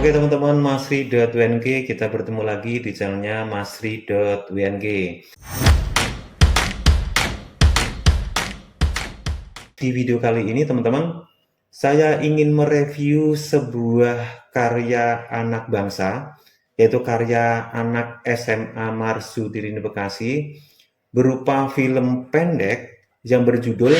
Oke teman-teman, masri.wng, kita bertemu lagi di channelnya masri.wng. Di video kali ini teman-teman, saya ingin mereview sebuah karya anak bangsa, yaitu karya anak SMA Marsudin Bekasi, berupa film pendek yang berjudul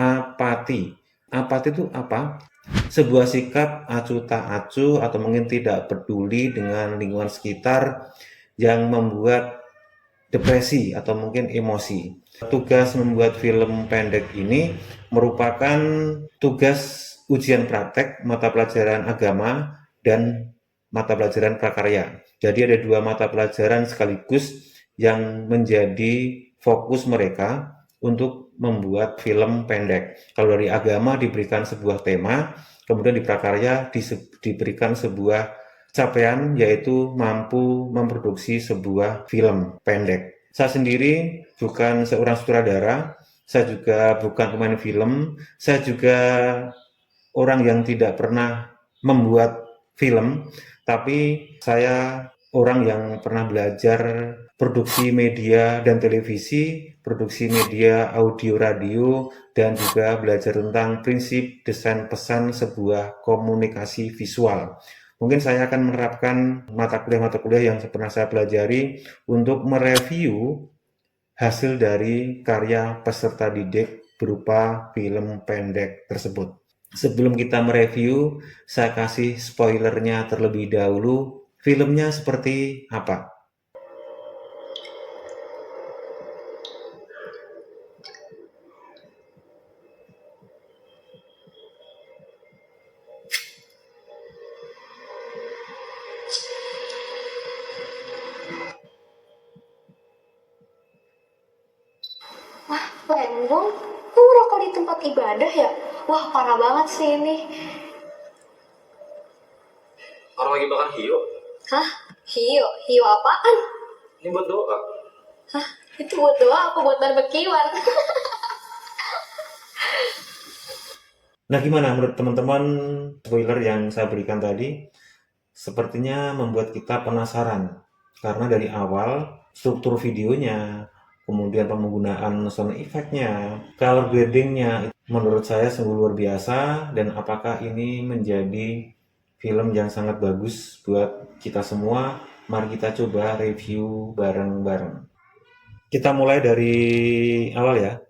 Apati. Apati itu apa? Sebuah sikap acuh tak acuh atau mungkin tidak peduli dengan lingkungan sekitar yang membuat depresi atau mungkin emosi. Tugas membuat film pendek ini merupakan tugas ujian praktek mata pelajaran agama dan mata pelajaran prakarya. Jadi ada dua mata pelajaran sekaligus yang menjadi fokus mereka untuk membuat film pendek. Kalau dari agama diberikan sebuah tema, kemudian di prakarya diberikan sebuah capaian, yaitu mampu memproduksi sebuah film pendek. Saya sendiri bukan seorang sutradara, saya juga bukan pemain film, saya juga orang yang tidak pernah membuat film, tapi saya orang yang pernah belajar produksi media dan televisi, produksi media audio radio, dan juga belajar tentang prinsip desain pesan sebuah komunikasi visual. Mungkin saya akan menerapkan mata kuliah yang pernah saya pelajari untuk mereview hasil dari karya peserta didik berupa film pendek tersebut. Sebelum kita mereview, saya kasih spoilernya terlebih dahulu. Filmnya seperti apa? Wah, Lembong, lu ngerokok di tempat ibadah ya? Wah, parah banget sih ini. Orang lagi bakar hiyo. Hah? Hio? Hio apaan? Ini buat doa. Hah? Itu buat doa apa buat barbekyuan? Nah, gimana menurut teman-teman spoiler yang saya berikan tadi? Sepertinya membuat kita penasaran. Karena dari awal, struktur videonya, kemudian penggunaan sound effect-nya, color grading-nya, menurut saya sungguh luar biasa. Dan apakah ini menjadi film yang sangat bagus buat kita semua? Mari kita coba review bareng-bareng. Kita mulai dari awal ya.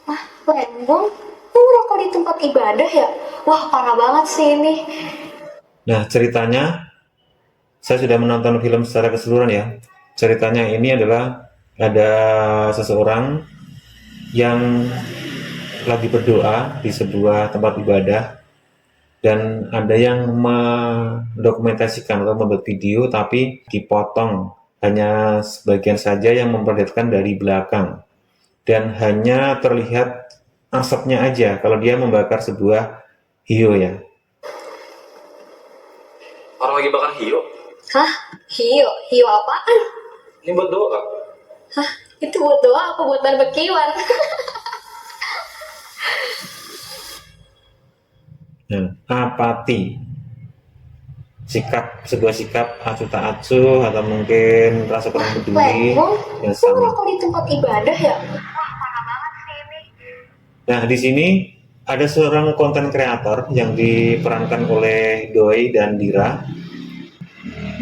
Wah, Lembong, lu ngerokok di tempat ibadah ya? Wah, parah banget sih ini. Nah, ceritanya, saya sudah menonton film secara keseluruhan ya. Ceritanya ini adalah ada seseorang yang lagi berdoa di sebuah tempat ibadah, dan ada yang mendokumentasikan atau membuat video tapi dipotong, hanya sebagian saja yang memperlihatkan dari belakang dan hanya terlihat asapnya aja kalau dia membakar sebuah hiyo ya. Orang lagi bakar hiyo. Hah? Hio? Hio apaan? Ini buat doa. Hah? Itu buat doa apa buat barbekyuan? Nah, apati, sebuah sikap acuh tak acuh atau mungkin rasa kurang peduli Lembong, dan lu ngerokok di tempat ibadah ya? Nah, di sini ada seorang konten kreator yang diperankan oleh Doi dan Dira.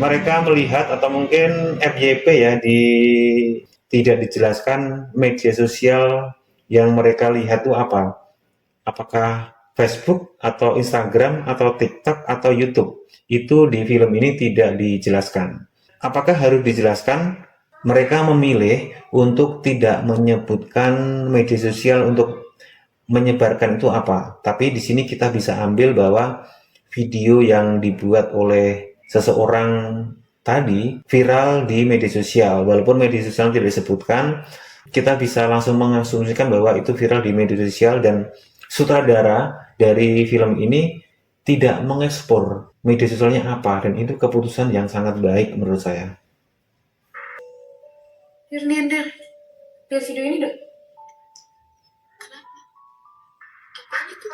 Mereka melihat atau mungkin FYP ya, tidak dijelaskan media sosial yang mereka lihat itu apa. Apakah Facebook atau Instagram atau TikTok atau YouTube? Itu di film ini tidak dijelaskan. Apakah harus dijelaskan? Mereka memilih untuk tidak menyebutkan media sosial untuk menyebarkan itu apa. Tapi di sini kita bisa ambil bahwa video yang dibuat oleh seseorang tadi viral di media sosial. Walaupun media sosial tidak disebutkan, kita bisa langsung mengasumsikan bahwa itu viral di media sosial, dan sutradara dari film ini tidak mengekspor media sosialnya apa, dan itu keputusan yang sangat baik menurut saya. Nir, lihat video ini dah. Apaan itu?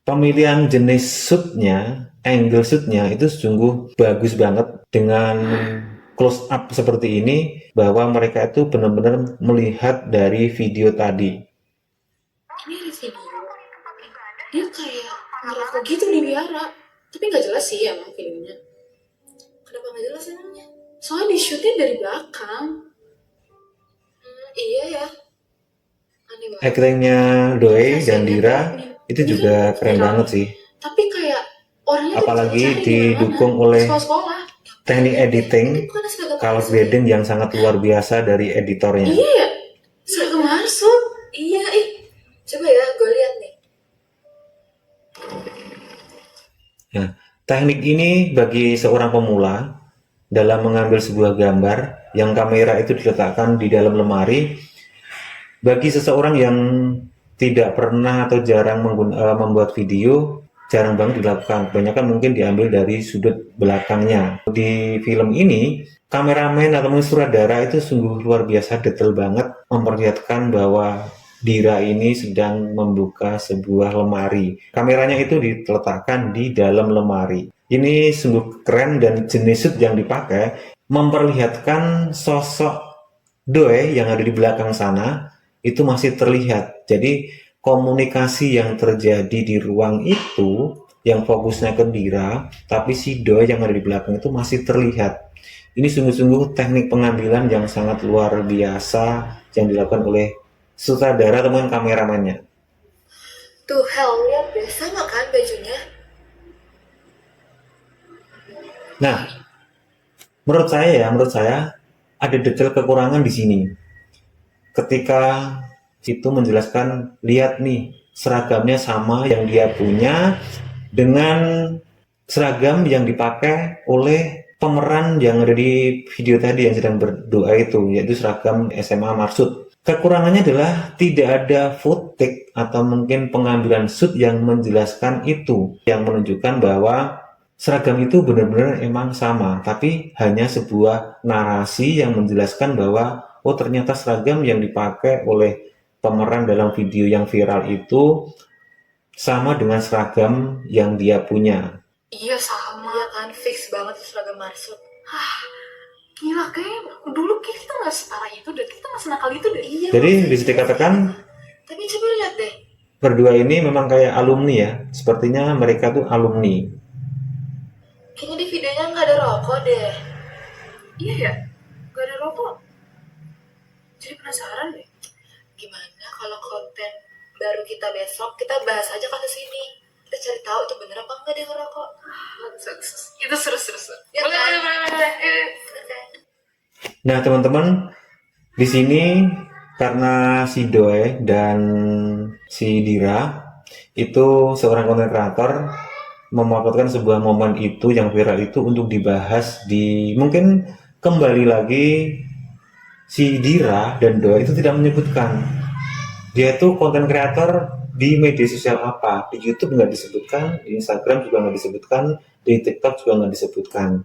Pemilihan jenis shootnya, angle shootnya itu sungguh bagus banget dengan close up seperti ini, bahwa mereka itu benar-benar melihat dari video tadi. Ini ada video. Dia kayak ngerokok gitu di wihara. Tapi nggak jelas sih emang videonya. Kenapa nggak jelas emangnya? Soalnya di shootnya dari belakang. Iya ya. Aneh banget. Actingnya Doi dan Dira itu Ini juga kan keren viral. banget sih. Tapi kayak orangnya tuh Apalagi dicari di didukung mana-mana. oleh Sekolah-sekolah. teknik editing, Ini bukan seragam color Marsud ya? grading yang sangat luar biasa dari editornya. Iya ya. Seragam Marsud. Iya, coba ya gue lihat nih. Nah, teknik ini bagi seorang pemula dalam mengambil sebuah gambar yang kamera itu diletakkan di dalam lemari, bagi seseorang yang tidak pernah atau jarang membuat video, jarang banget dilakukan. Kebanyakan mungkin diambil dari sudut belakangnya. Di film ini, kameramen atau sutradara itu sungguh luar biasa detail banget memperlihatkan bahwa Dira ini sedang membuka sebuah lemari. Kameranya itu diletakkan di dalam lemari. Ini sungguh keren, dan jenis shoot yang dipakai memperlihatkan sosok Doi yang ada di belakang sana itu masih terlihat. Jadi komunikasi yang terjadi di ruang itu yang fokusnya ke Dira, tapi si Doi yang ada di belakang itu masih terlihat. Ini sungguh-sungguh teknik pengambilan yang sangat luar biasa yang dilakukan oleh sutradara teman kameramennya. Tuh, Hel, lihat deh. Sama kan bajunya? Nah, menurut saya ada detail kekurangan di sini. Ketika itu menjelaskan, lihat nih, seragamnya sama yang dia punya dengan seragam yang dipakai oleh pemeran yang ada di video tadi yang sedang berdoa itu, yaitu seragam SMA Marsud. Kekurangannya adalah tidak ada footage atau mungkin pengambilan shoot yang menjelaskan itu, yang menunjukkan bahwa seragam itu benar-benar emang sama, tapi hanya sebuah narasi yang menjelaskan bahwa oh ternyata seragam yang dipakai oleh pemeran dalam video yang viral itu sama dengan seragam yang dia punya. Iya sama. Iya kan, fix banget seragam Marsud. Gila, kayak dulu kita nggak separah itu dan kita nggak senakal itu deh. Iya, Jadi bisa dikatakan tapi coba lihat deh. berdua ini memang kayak alumni ya. Sepertinya mereka tuh alumni. Kayaknya di videonya nggak ada rokok deh. Iya ya, nggak ada rokok. Jadi penasaran deh. Gimana kalau konten baru kita besok kita bahas aja kasus ini. Kita cari tahu itu bener apa enggak dia ngerokok. Itu seru-seru. Ya, boleh. Nah, teman-teman, di sini karena si Doi dan si Dira itu seorang konten kreator memanfaatkan sebuah momen itu yang viral itu untuk dibahas di, mungkin kembali lagi si Dira dan Doi itu tidak menyebutkan dia itu konten kreator di media sosial apa. Di YouTube nggak disebutkan, di Instagram juga nggak disebutkan, di TikTok juga nggak disebutkan.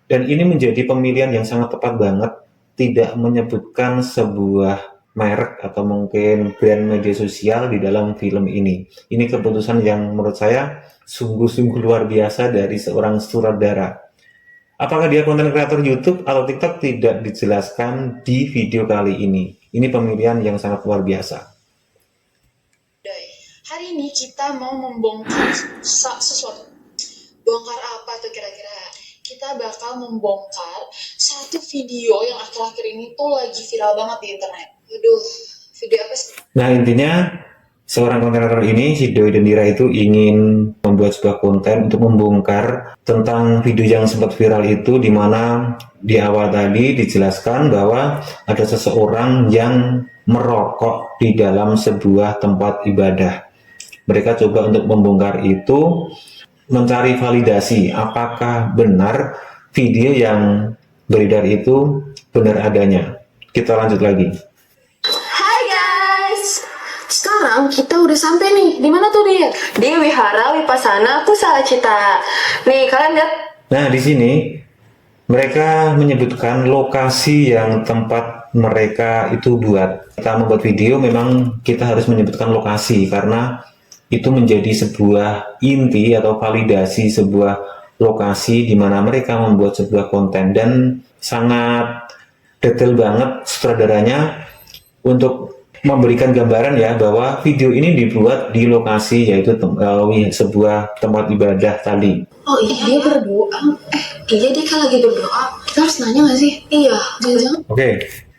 Dan ini menjadi pemilihan yang sangat tepat banget, tidak menyebutkan sebuah merek atau mungkin brand media sosial di dalam film ini. Ini keputusan yang menurut saya sungguh-sungguh luar biasa dari seorang sutradara. Apakah dia konten kreator YouTube atau TikTok tidak dijelaskan di video kali ini. Ini pemilihan yang sangat luar biasa. Hari ini kita mau membongkar sesuatu. Bongkar apa tuh kira-kira? Kita bakal membongkar satu video yang akhir-akhir ini tuh lagi viral banget di internet. Aduh, video apa sih? Nah, intinya seorang konten kreator ini, si Doi dan Dira itu ingin membuat sebuah konten untuk membongkar tentang video yang sempat viral itu, di mana di awal tadi dijelaskan bahwa ada seseorang yang merokok di dalam sebuah tempat ibadah. Mereka coba untuk membongkar itu, mencari validasi apakah benar video yang beredar itu benar adanya. Kita lanjut lagi. Hai guys, sekarang kita udah sampai nih. Di mana tuh dia? Di Wihara Wipasana Pusara Cita. Nih kalian lihat. Nah, di sini Mereka menyebutkan lokasi yang tempat mereka itu buat. Kita membuat video memang kita harus menyebutkan lokasi karena itu menjadi sebuah inti atau validasi sebuah lokasi di mana mereka membuat sebuah konten, dan sangat detail banget sutradaranya untuk memberikan gambaran ya bahwa video ini dibuat di lokasi yaitu sebuah tempat ibadah tadi. Oh iya, dia berdoa. Iya dia kan lagi berdoa. Kita harus nanya nggak sih? Iya, jangan-jangan. Oke,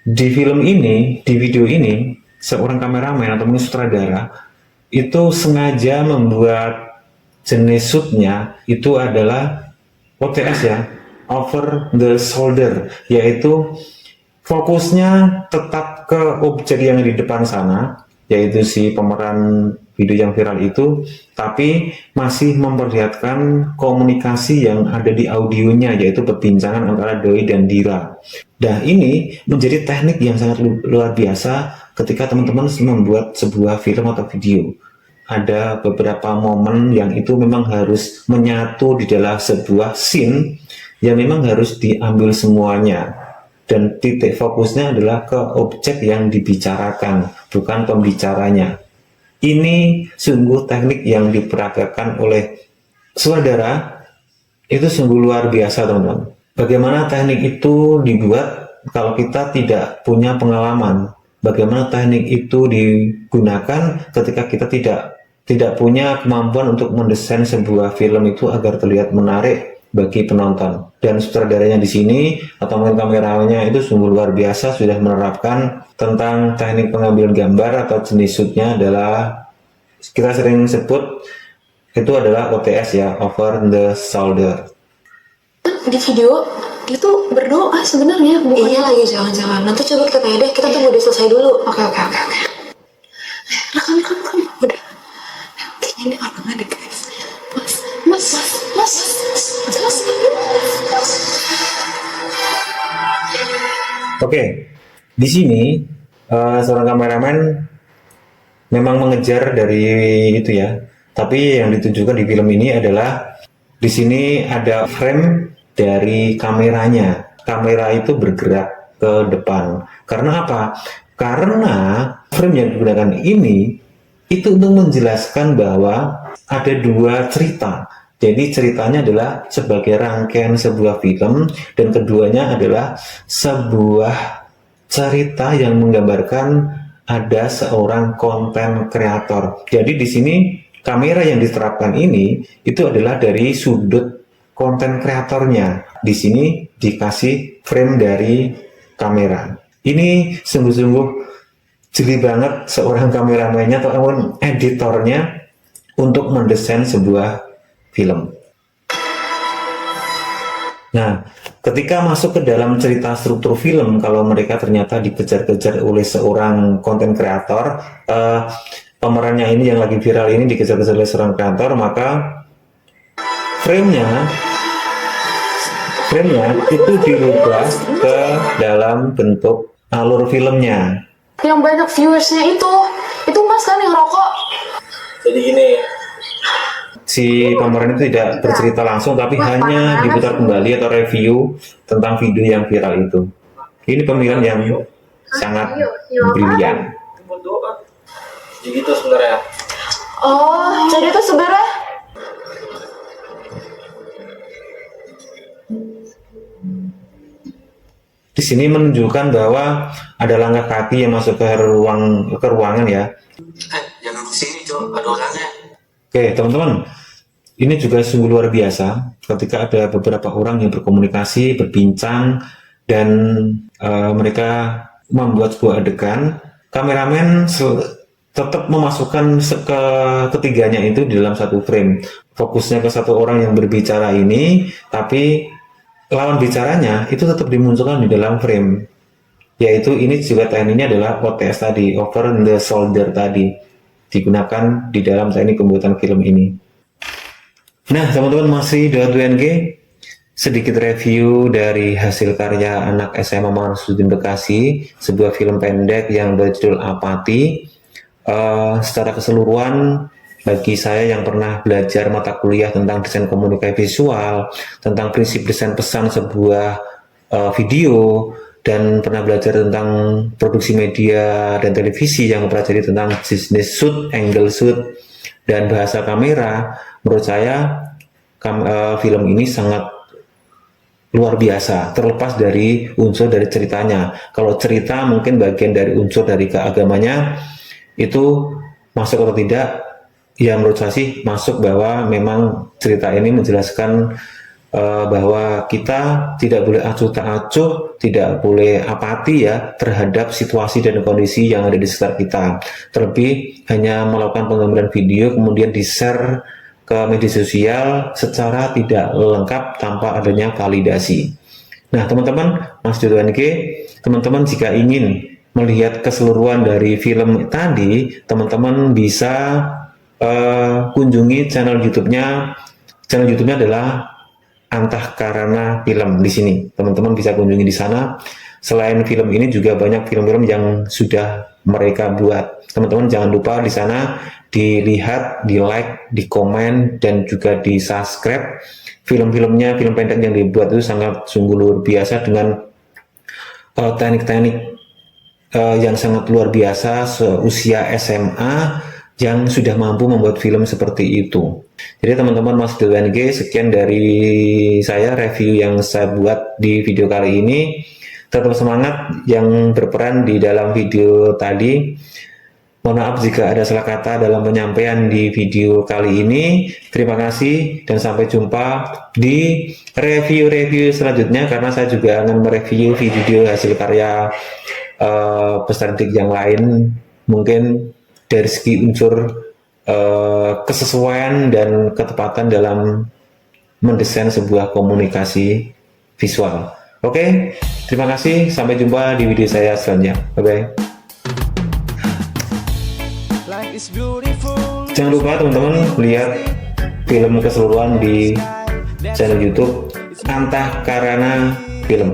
di film ini, di video ini, seorang kameramen atau sutradara itu sengaja membuat jenis shootnya itu adalah OTS ya, over the shoulder, yaitu fokusnya tetap ke objek yang di depan sana, yaitu si pemeran video yang viral itu, tapi masih memperlihatkan komunikasi yang ada di audionya, yaitu perbincangan antara Doi dan Dira. Nah, ini menjadi teknik yang sangat luar biasa ketika teman-teman membuat sebuah film atau video. Ada beberapa momen yang itu memang harus menyatu di dalam sebuah scene yang memang harus diambil semuanya. Dan titik fokusnya adalah ke objek yang dibicarakan, bukan pembicaranya. Ini sungguh teknik yang diperagakan oleh sutradara, itu sungguh luar biasa teman-teman. Bagaimana teknik itu dibuat kalau kita tidak punya pengalaman? Bagaimana teknik itu digunakan ketika kita tidak punya kemampuan untuk mendesain sebuah film itu agar terlihat menarik bagi penonton. Dan sutradaranya di sini atau kameranya itu sungguh luar biasa, sudah menerapkan tentang teknik pengambilan gambar atau jenis shootnya adalah kita sering sebut itu adalah OTS ya, over the shoulder. Di video dia tuh berdoa sebenarnya, bukan? Iya lagi, jangan-jangan. Nanti coba kita tanya deh, kita tunggu dia selesai dulu. Oke. Rekam. Udah. Kayaknya ini orangnya deh guys. Mas. Oke, di sini seorang kameramen memang mengejar dari itu ya. Tapi yang ditunjukkan di film ini adalah di sini ada frame dari kameranya. Kamera itu bergerak ke depan. Karena apa? Karena frame yang digunakan ini itu untuk menjelaskan bahwa ada dua cerita. Jadi ceritanya adalah sebagai rangkaian sebuah film, dan keduanya adalah sebuah cerita yang menggambarkan ada seorang konten kreator. Jadi di sini kamera yang diterapkan ini itu adalah dari sudut konten kreatornya. Di sini dikasih frame dari kamera. Ini sungguh-sungguh jeli banget seorang kameramennya atau editornya untuk mendesain sebuah film. Nah, ketika masuk ke dalam cerita struktur film, kalau mereka ternyata dikejar-kejar oleh seorang konten kreator, pemerannya ini yang lagi viral ini dikejar-kejar oleh seorang kreator, maka frame-nya itu dirubah ke dalam bentuk alur filmnya. Yang banyak viewersnya itu mas kan yang rokok. Jadi gini, Si pemeran itu tidak bercerita langsung, tapi hanya diputar kembali atau review tentang video yang viral itu. Ini pemilihan yang sangat brilian. ini buat doa. Jadi gitu sebenarnya. Oh, jadi itu sebenarnya Di sini menunjukkan bahwa ada langkah kaki yang masuk ke ruangan ya. Jangan kesini Cok, ada orangnya. Oke teman-teman, ini juga sungguh luar biasa ketika ada beberapa orang yang berkomunikasi, berbincang, dan mereka membuat sebuah adegan. Kameramen tetap memasukkan ketiganya itu di dalam satu frame. Fokusnya ke satu orang yang berbicara ini, tapi lawan bicaranya itu tetap dimunculkan di dalam frame. Yaitu ini juga tekniknya adalah OTS tadi, over the shoulder tadi, digunakan di dalam teknik pembuatan film ini. Nah teman-teman, masih dengan WNG, sedikit review dari hasil karya anak SMA Marzuddin Bekasi, sebuah film pendek yang berjudul Apati. Secara keseluruhan bagi saya yang pernah belajar mata kuliah tentang desain komunikasi visual, tentang prinsip desain pesan sebuah video, dan pernah belajar tentang produksi media dan televisi yang mempelajari tentang bisnis shoot, angle shoot, dan bahasa kamera. Menurut saya film ini sangat luar biasa, terlepas dari unsur dari ceritanya. Kalau cerita mungkin bagian dari unsur dari keagamannya itu masuk atau tidak, ya menurut saya sih masuk, bahwa memang cerita ini menjelaskan bahwa kita tidak boleh acuh tak acuh, tidak boleh apati ya terhadap situasi dan kondisi yang ada di sekitar kita. Terlebih hanya melakukan penggambaran video kemudian di-share ke media sosial secara tidak lengkap tanpa adanya validasi. Nah teman-teman, Mas Jodohan G, teman-teman jika ingin melihat keseluruhan dari film tadi, teman-teman bisa kunjungi channel YouTube-nya. Channel YouTube-nya adalah Antah Karana Film. Di sini teman-teman bisa kunjungi di sana. Selain film ini juga banyak film-film yang sudah mereka buat. Teman-teman jangan lupa di sana dilihat, di like, di komen, dan juga di subscribe. Film-filmnya, film pendek yang dibuat itu sangat sungguh luar biasa dengan teknik-teknik yang sangat luar biasa seusia SMA yang sudah mampu membuat film seperti itu. Jadi teman-teman, Mas Jodohan G, sekian dari saya review yang saya buat di video kali ini. Tetap semangat yang berperan di dalam video tadi. Mohon maaf jika ada salah kata dalam penyampaian di video kali ini. Terima kasih dan sampai jumpa di review-review selanjutnya, karena saya juga akan mereview video hasil karya peserta didik yang lain, mungkin dari segi unsur kesesuaian dan ketepatan dalam mendesain sebuah komunikasi visual. Oke, terima kasih, sampai jumpa di video saya selanjutnya. Bye-bye. Jangan lupa teman-teman lihat film keseluruhan di channel YouTube Antah Karana Film.